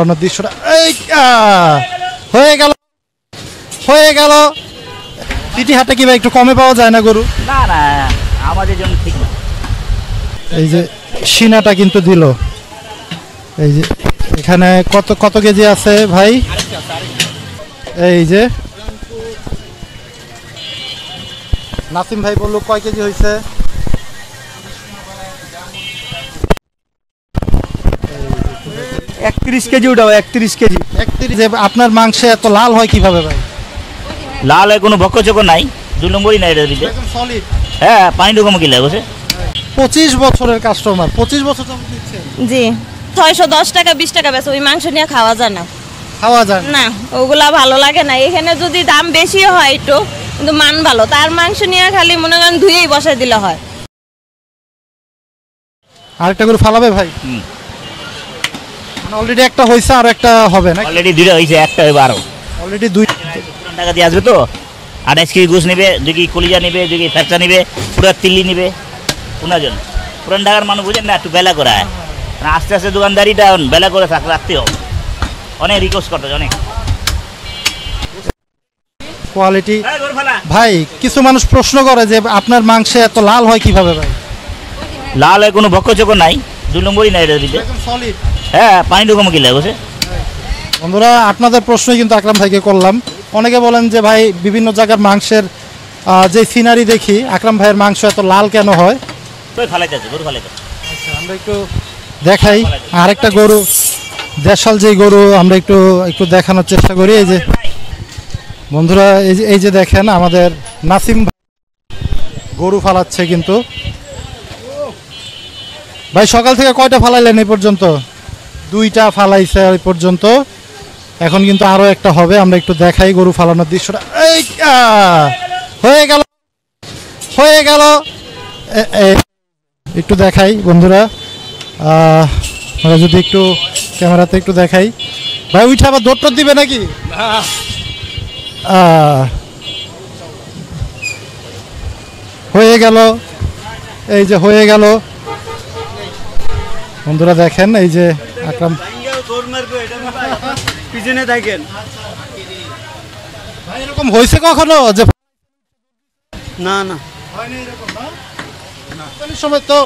ফলানোর দৃশ্যটা এই হয়ে গেল হয়ে গেল। পিটি হাটে কি ভাই একটু কমে পাওয়া যায় না গরু? না না, আমাদের জন্য ঠিক না। এই যে সিনাটা কিন্তু দিল। এই যে এখানে কত কত কেজি আছে ভাই? এই যে নাসিম ভাই বললো কয় কেজি হয়েছে? 31 কেজি উঠাও, 31 কেজি। 31। যে আপনার মাংসে এত লাল হয় কিভাবে ভাই? লাল হয় কোনো ভক্কচকর নাই, 2 নম্বরই নাই এটার ভিতরে। একদম সলিড। হ্যাঁ, পানি ঢুকামো কি লাগে বসে। 25 বছরের কাস্টমার, 25 বছর তো দিচ্ছেন। জি 610 টাকা 20 টাকা বেশি, ওই মাংস নিয়ে খাওয়া যায় না। খাওয়া যায় না, ওগুলা ভালো লাগে না। এখানে যদি দাম বেশি হয় একটু, কিন্তু মান ভালো, তার মাংস নিয়ে খালি মনে করেন ধুয়েই বসাই দিলে হয়। আরেকটা করে ফালাবে ভাই? মানে অলরেডি একটা হইছে আর একটা হবে না? অলরেডি 2টা হইছে, একটা হবে আরো। অলরেডি 2 টাকা দিয়ে আসবে তো। 28 কেজি গোস নেবে, 2 কেজি কলিজা নেবে, 2 কেজি ফ্যাকচা নেবে, পুরো তিল্লি নেবে। পুনাজন পুরান ঢাকার মানুষ বুঝেন না, একটু বেলা করায়। আস্তে আস্তে দোকানদারিটা বেলা করে রাখতে হবে। অনেক রিকোয়েস্ট করতে অনেক কোয়ালিটি। ভাই কিছু মানুষ প্রশ্ন করে যে আপনার মাংসে এত লাল হয় কিভাবে ভাই? লাল হয় কোনো ভক্কচকর নাই, 2 নম্বরই নাই এটার ভিতরে। একদম সলিড। হ্যাঁ, পানি ঢুকামো কি লাগে বসে। বন্ধুরা আপনাদের প্রশ্নই কিন্তু আকরাম ভাইকে করলাম। অনেকে বলেন যে ভাই বিভিন্ন জায়গার মাংসের যে সিনারি দেখি আকরাম ভাইয়ের মাংস এত লাল কেন হয়? আচ্ছা, আমরা একটু দেখাই আরেকটা গরু, দেশাল যে গরু, আমরা একটু একটু দেখানোর চেষ্টা করি। এই যে বন্ধুরা এই যে দেখেন আমাদের নাসিম গরু ফালাচ্ছে কিন্তু। ভাই সকাল থেকে কয়টা ফালাইলেন এই পর্যন্ত? 2টা ফালাইছে এই পর্যন্ত, এখন কিন্তু আরো একটা হবে। আমরা একটু দেখাই গরু ফালানোর দৃশ্যটা। এই হয়ে গেল হয়ে গেল। একটু দেখাই বন্ধুরা, আমরা যদি একটু ক্যামেরাতে একটু দেখাই। ভাই উঠে আবার দৌড় দিবে নাকি? হয়ে গেল, এই যে হয়ে গেল বন্ধুরা। দেখেন এই যে আকরাম পিছনে দেখেন। ভাই এরকম হয়েছে কখনো যে? না না, সময় তো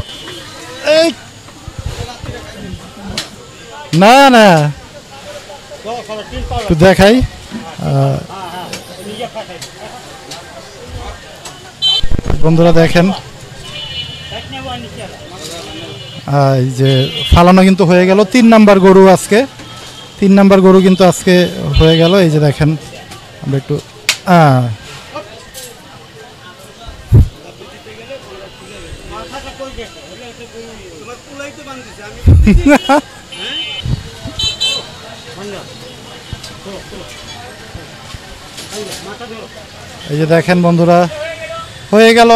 এই না না একটু দেখাই। বন্ধুরা দেখেন এই যে ফালানো কিন্তু হয়ে গেল। 3 নাম্বার গরু আজকে, 3 নাম্বার গরু কিন্তু আজকে হয়ে গেল। এই যে দেখেন আমরা একটু এই যে দেখেন বন্ধুরা হয়ে গেল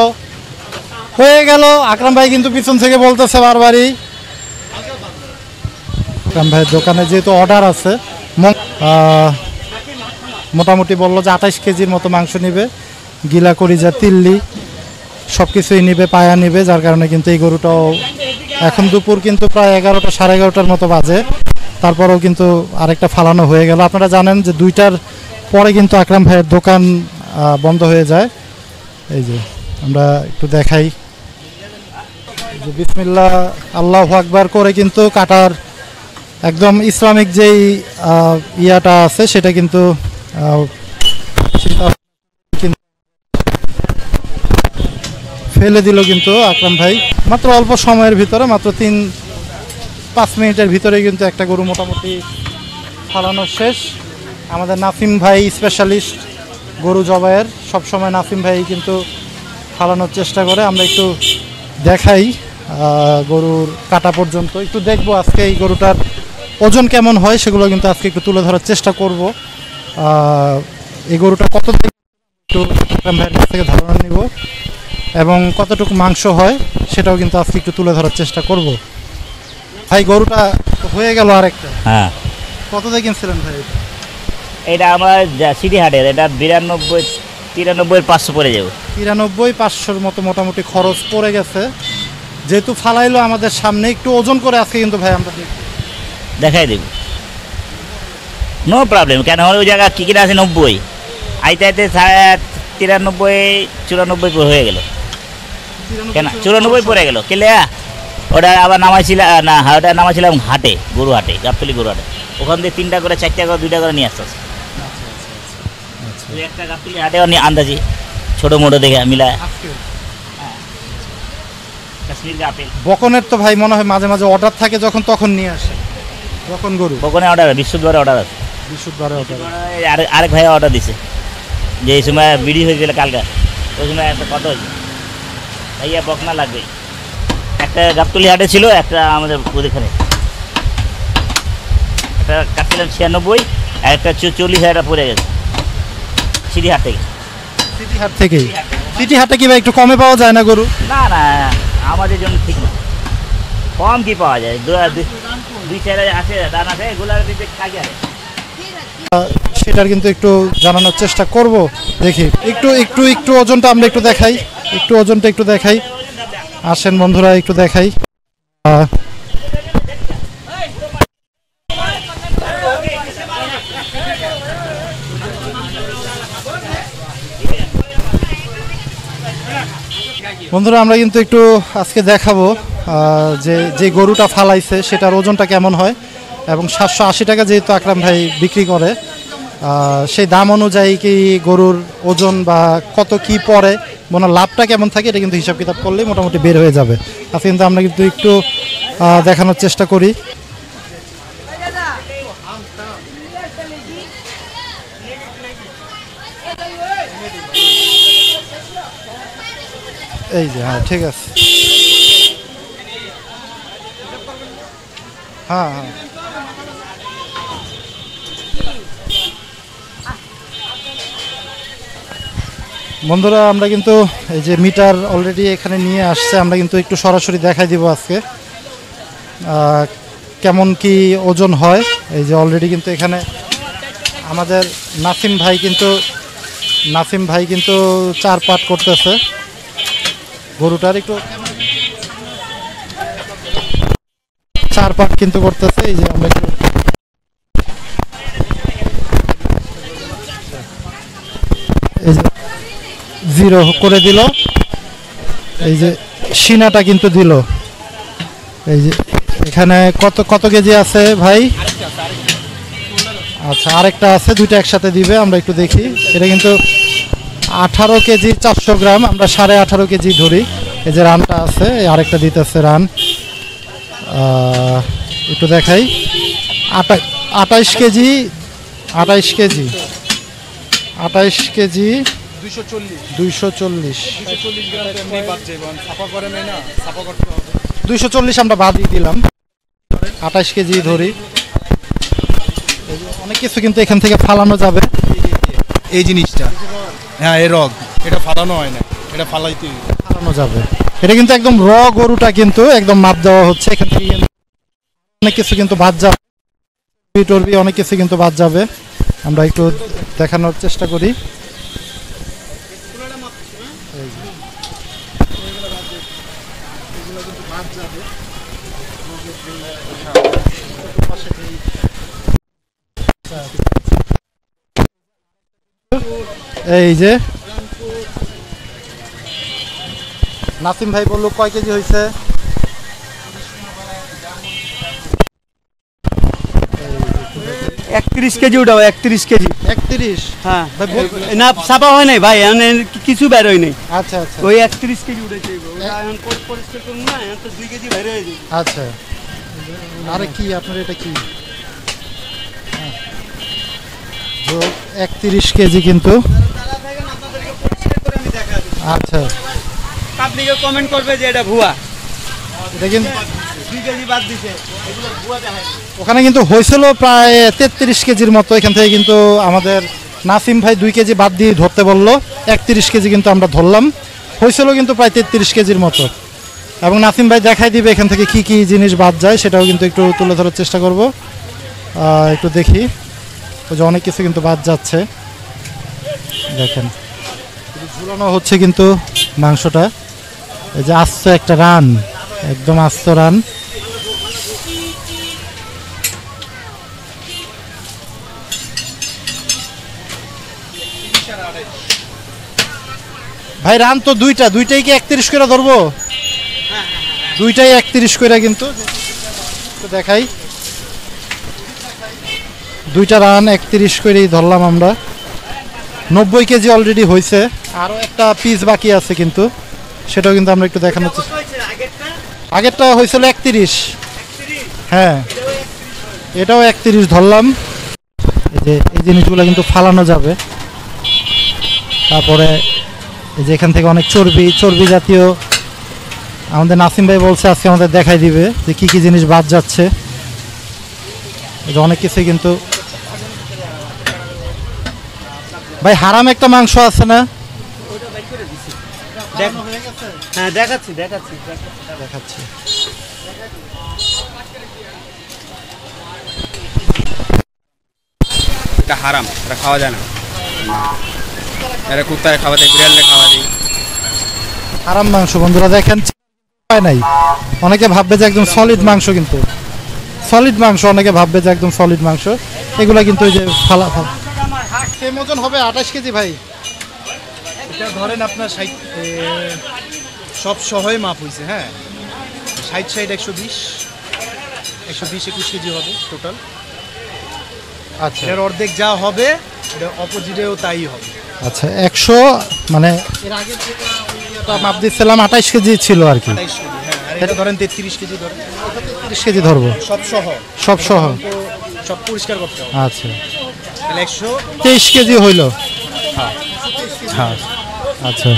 হয়ে গেল। আকরাম ভাই কিন্তু পিছন থেকে বলতেছে বারবারই। আকরাম ভাইয়ের দোকানে যেহেতু অর্ডার আছে, মোটামুটি বললো যে 28 কেজির মতো মাংস নিবে, গিলা করিজা তিল্লি সব কিছুই নিবে, পায়া নিবে। যার কারণে কিন্তু এই গরুটাও এখন দুপুর কিন্তু প্রায় 11টা 11:30টার মতো বাজে, তারপরেও কিন্তু আরেকটা ফালানো হয়ে গেল। আপনারা জানেন যে 2টার পরে কিন্তু আকরাম ভাইয়ের দোকান বন্ধ হয়ে যায়। এই যে আমরা একটু দেখাই যে বিসমিল্লাহ আল্লাহু আকবার করে কিন্তু কাটার একদম ইসলামিক যেই ইয়াটা আছে সেটা কিন্তু ফেলে দিল কিন্তু আকরাম ভাই মাত্র অল্প সময়ের ভিতরে, মাত্র 3-5 মিনিটের ভিতরে কিন্তু একটা গরু মোটামুটি ফালানো শেষ। আমাদের নাসিম ভাই স্পেশালিস্ট গরু জবাইয়ের, সবসময় নাসিম ভাই কিন্তু ফালানোর চেষ্টা করে। আমরা একটু দেখাই গরুর কাটা পর্যন্ত, একটু দেখবো আজকে এই গরুটার ওজন কেমন হয় সেগুলো কিন্তু আজকে একটু তুলে ধরার চেষ্টা করব। এই গরুটা কত একটু আকরাম ভাইয়ের কাছ থেকে ধারণা নিব এবং কতটুকু মাংস হয় সেটাও কিন্তু আজকে একটু তুলে ধরার চেষ্টা করব। ভাই গরুটা হয়ে গেল আরেকটা। হ্যাঁ, কত দিয়ে কিনছিলেন ভাই? এটা আমার সিটি হাটের, এটা 93-500 পড়ে যাবে। 93-500 মতো মোটামুটি খরচ পড়ে গেছে। যেহেতু ফালাইলো আমাদের সামনে, একটু ওজন করে আজকে কিন্তু ভাই আমরা দেখাই দেব। নো প্রবলেম, কেন ওই জায়গা কি কিনা আছে 90, আইতে আইতে 93, 94 হয়ে গেল। কেন 94 পড়ে গেল কেলে? ওটা আবার নামাইছিলাম না, ওটা নামাইছিলাম হাটে, গরু হাটে, গাবতলি গরু হাটে। ওখান দিয়ে 3টা করে 4টা করে 2টা করে নিয়ে আসতেছে। একটা গাবতলি হাটে আন্দাজি ছোটো মোটো দেখে মিলায়। কাশ্মীর আপেল বকনের তো ভাই মনে হয় মাঝে মাঝে অর্ডার থাকে, যখন তখন নিয়ে আসে বকন গরু। বকনে অর্ডার, বৃহস্পতিবারে অর্ডার আছে। বৃহস্পতিবারে অর্ডার। আরেক ভাই অর্ডার দিছে, যে এই সময় বিড়ি হয়েছিল কালকে, ওই সময় একটা কত হয়েছে ভাইয়া বকনা লাগবে। একটা গাবতলি হাটে ছিল, একটা আমাদের ওখানে একটা কাটছিলাম 96, আর একটা 40,000 পড়ে গেছে সিটি হাট থেকে। সিটি হাট থেকেই? সিটি হাটে কি ভাই একটু কমে পাওয়া যায় না গরু? না না, আমাদের জন্য ঠিক না, কম কি পাওয়া যায়, 2-4 আছে দান আছে, এগুলার দিতে কাজে আছে। সেটার কিন্তু একটু জানানোর চেষ্টা করব, দেখি একটু একটু একটু ওজনটা আমরা একটু দেখাই, একটু ওজনটা একটু দেখাই। আসেন বন্ধুরা একটু দেখাই। বন্ধুরা আমরা কিন্তু একটু আজকে দেখাবো যে যে গরুটা ফালাইছে সেটার ওজনটা কেমন হয়, এবং 780 টাকা যেহেতু আকরাম ভাই বিক্রি করে, সেই দাম অনুযায়ী কি গরুর ওজন বা কত কি পড়ে, মনে লাভটা কেমন থাকে, এটা কিন্তু হিসাব কিতাব করলেই মোটামুটি বের হয়ে যাবে। আজকে কিন্তু আমরা কিন্তু একটু দেখানোর চেষ্টা করি। এই যে হ্যাঁ ঠিক আছে, হ্যাঁ হ্যাঁ বন্ধুরা আমরা কিন্তু এই যে মিটার অলরেডি এখানে নিয়ে আসছে, আমরা কিন্তু একটু সরাসরি দেখাই দিব আজকে কেমন কি ওজন হয়। এই যে অলরেডি কিন্তু এখানে আমাদের নাসিম ভাই কিন্তু 4 পাট করতেছে গরুটার, একটু 4 পাট কিন্তু করতেছে। এই যে আমরা একটু এই যে 0 করে দিল, এই যে সিনাটা কিন্তু দিল। এই যে এখানে কত কেজি আছে ভাই? আচ্ছা আরেকটা আছে, 2টা একসাথে দিবে, আমরা একটু দেখি। এটা কিন্তু 18 কেজি 400 গ্রাম, আমরা 18.5 কেজি ধরি। এই যে রানটা আছে, আরেকটা দিতেছে রান, একটু দেখাই। 28 কেজি 240 আমরা বাদ দিয়ে দিলাম, 28 কেজি ধরি। অনেক কিছু কিন্তু এখান থেকে ফালানো যাবে। এই জিনিসটা হ্যাঁ, এই রগ এটা ফালানো হয় না, এটা ফালানো যাবে। এটা কিন্তু একদম র গরুটা কিন্তু একদম মাপ দেওয়া হচ্ছে, এখান থেকে অনেক কিছু কিন্তু বাদ যাবে, টর্বি অনেক কিছু কিন্তু বাদ যাবে। আমরা একটু দেখানোর চেষ্টা করি। এই যে নাসিম ভাই বললো কয় কেজি হয়েছে? 31 কেজি উঠাও, 31 কেজি। 31? হ্যাঁ না, ছাপা হয় নাই ভাই, কিছু বের হয় নাই। আচ্ছা আচ্ছা, ওই 31 কেজি উঠেছে, এখন পরিষ্কার করুন না, এখন তো 2 কেজি বের হয়ে যাবে। আচ্ছা আরে কি আপনার এটা কি 31 কেজি কিন্তু। আচ্ছা পাবলিকে কমেন্ট করবে যে এটা ভুয়া, এটা কিন্তু 2 কেজি বাদ দিছে, এগুলো ভুয়া দেখায়। ওখানে কিন্তু হয়েছিল প্রায় 33 কেজির মতো, এখান থেকে কিন্তু আমাদের নাসিম ভাই 2 কেজি বাদ দিয়ে ধরতে বললো, 31 কেজি কিন্তু আমরা ধরলাম, হয়েছিল কিন্তু প্রায় 33 কেজির মতো। এবং নাসিম ভাই দেখাই দিবে এখান থেকে কি কি জিনিস বাদ যায়, সেটাও কিন্তু একটু তুলে ধরার চেষ্টা করব। একটু দেখি, ওই যে অনেক কিছু কিন্তু বাদ যাচ্ছে, দেখেন ঝুলানো হচ্ছে কিন্তু মাংসটা। এই যে আস্ত একটা রান, একদম আস্ত রান। ভাই রান তো দুইটাই কি 31 করে ধরবো? দুইটাই 31 করে কিন্তু তো দেখাই, দুইটা রান 31 করেই ধরলাম আমরা। 90 কেজি অলরেডি হয়েছে, আরও একটা পিস বাকি আছে কিন্তু সেটাও কিন্তু আমরা একটু দেখানোর চেষ্টা। আগেরটা হয়েছিল 31, হ্যাঁ এটাও 31 ধরলাম। এই জিনিসগুলো কিন্তু ফালানো যাবে। তারপরে এই যে এখান থেকে অনেক চর্বি জাতীয় আমাদের নাসিম ভাই বলছে আজকে আমাদের দেখাই দিবে যে কি কি জিনিস বাদ যাচ্ছে। এই যে অনেক কিছু কিন্তু ভাই হারাম একটা মাংস আছে না? হ্যাঁ দেখাচ্ছি দেখাচ্ছি। এটা হারাম, এটা খাওয়া যায় না। এটা কুত্তারে খাওয়া দেয়, বিড়ালে খাওয়া দেয়। হারাম মাংস বন্ধুরা দেখেন, পায় নাই। অনেকে ভাববে যে একদম সলিড মাংস, কিন্তু সলিড মাংস অনেকে ভাববে যে একদম সলিড মাংস, এগুলা কিন্তু ওই যে ফালা সেম ওজন হবে 28 কেজি ভাই। এটা ধরেন আপনার 60 সব সহই মাপ হয়েছে, হ্যাঁ 60 120 21 কেজি হবে টোটাল। আচ্ছা এর অর্ধেক যা হবে এটা অপোজিটেও তাই হবে। আচ্ছা 100 মানে এর আগে যেটা মাপ দিচ্ছিলাম 28 কেজি ছিল আর কি, 28 কেজি, হ্যাঁ। আর এটা ধরেন 33 কেজি ধরেন, 30 কেজি ধরবো সব সহ তো সব পরিষ্কার করতে হবে। আচ্ছা তাহলে 123 কেজি হইল। হ্যাঁ আচ্ছা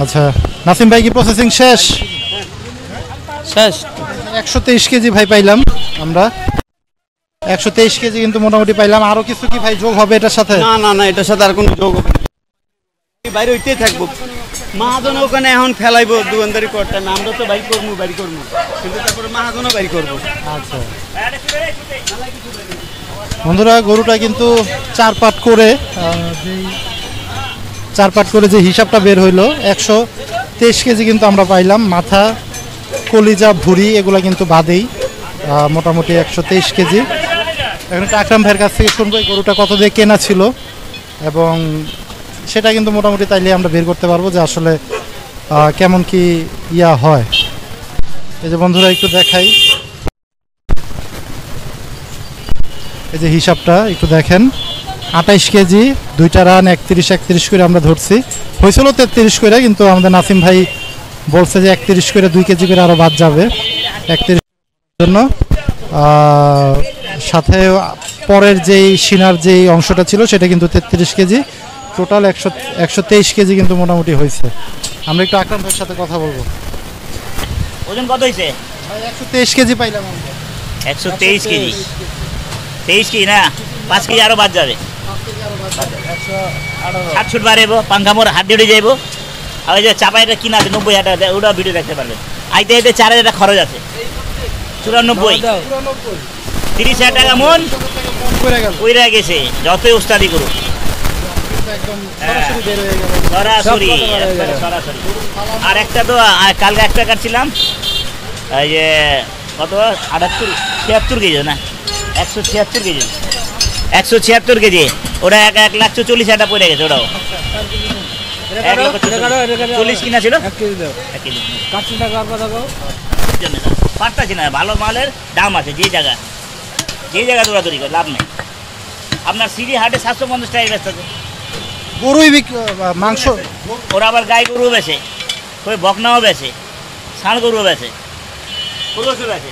আচ্ছা নাসিম ভাই কি প্রসেসিং শেষ? 123 কেজি ভাই পাইলাম আমরা, 123 কেজি কিন্তু মোটামুটি পাইলাম। আরো কিছু কি ভাই যোগ হবে এটার সাথে? না এটার সাথে আর কোনো যোগ হবে না, বাইরে হইতেই থাকবো। মাহাজন ওখানে এখন ফেলাইবো দোকানদারি করতে, আমরা তো বাড়ি করবো কিন্তু তারপরে মাহাজনও বাড়ি করবো। আচ্ছা বন্ধুরা গরুটা কিন্তু 4 পাট করে যে হিসাবটা বের হইলো 123 কেজি কিন্তু আমরা পাইলাম। মাথা, কলিজা, ভুঁড়ি এগুলা কিন্তু বাদেই মোটামুটি 123 কেজি। এখন একটা আকরাম ভাইয়ের কাছ থেকে শুনবো এই গরুটা কত দিয়ে কেনা ছিল, এবং সেটা কিন্তু মোটামুটি তাইলে আমরা বের করতে পারবো যে আসলে কেমন কি ইয়া হয়। এই যে বন্ধুরা একটু দেখাই, এই যে হিসাবটা একটু দেখেন, 28 কেজি, দুইটা রান 31 করে আমরা ধরছি। হয়েছিল 33 করে, কিন্তু আমাদের নাসিম ভাই বলছে যে 31 করে 2 কেজি করে আরও বাদ যাবে 31 জন্য। সাথে পরের যেই সিনার যেই অংশটা ছিল সেটা কিন্তু 33 কেজি, টোটাল 123 কেজি কিন্তু মোটামুটি হয়েছে। আমরা একটু আকরাম ভাইয়ের সাথে কথা বলবো। ওজন কত হয়েছে? 123 কেজি পাইলাম আমরা। 123 কেজি, 23 কেজি না, 5 কেজি আরো বাদ যাবে। 60 বাড়াইব, পাঙ্খা মোর হাত দিয়ে যাইব। আর ওই যে চাপাইটা কিনা আছে 90 হাজার, ওটাও ভিডিও দেখতে পারবেন। আইতে 4,000 টাকা খরচ আছে, 94, 30,000 টাকা মন কইরা গেছে, যতই উস্তাদি করুক সরাসরি। আর একটা তো কালকে একটা কাটছিলাম, এই যে কত 76 কেজি না, 176 কেজি, 176 কেজি, ওটা 1,40,000 পড়ে গেছে। ওটাও 1,40,000 কিনা ছিল। পারতাছি না, ভালো মালের দাম আছে যে জায়গা দৌড়াদৌড়ি করে লাভ নেই। আপনার সিঁড়ি হাটে 750 টাকা ব্যস্ত আছে গরুই মাংস, ওরা আবার গাই গরুও বেছে, ওই বকনাও বেছে, ষাঁড় গরুও বেছে, গরুও বেছে।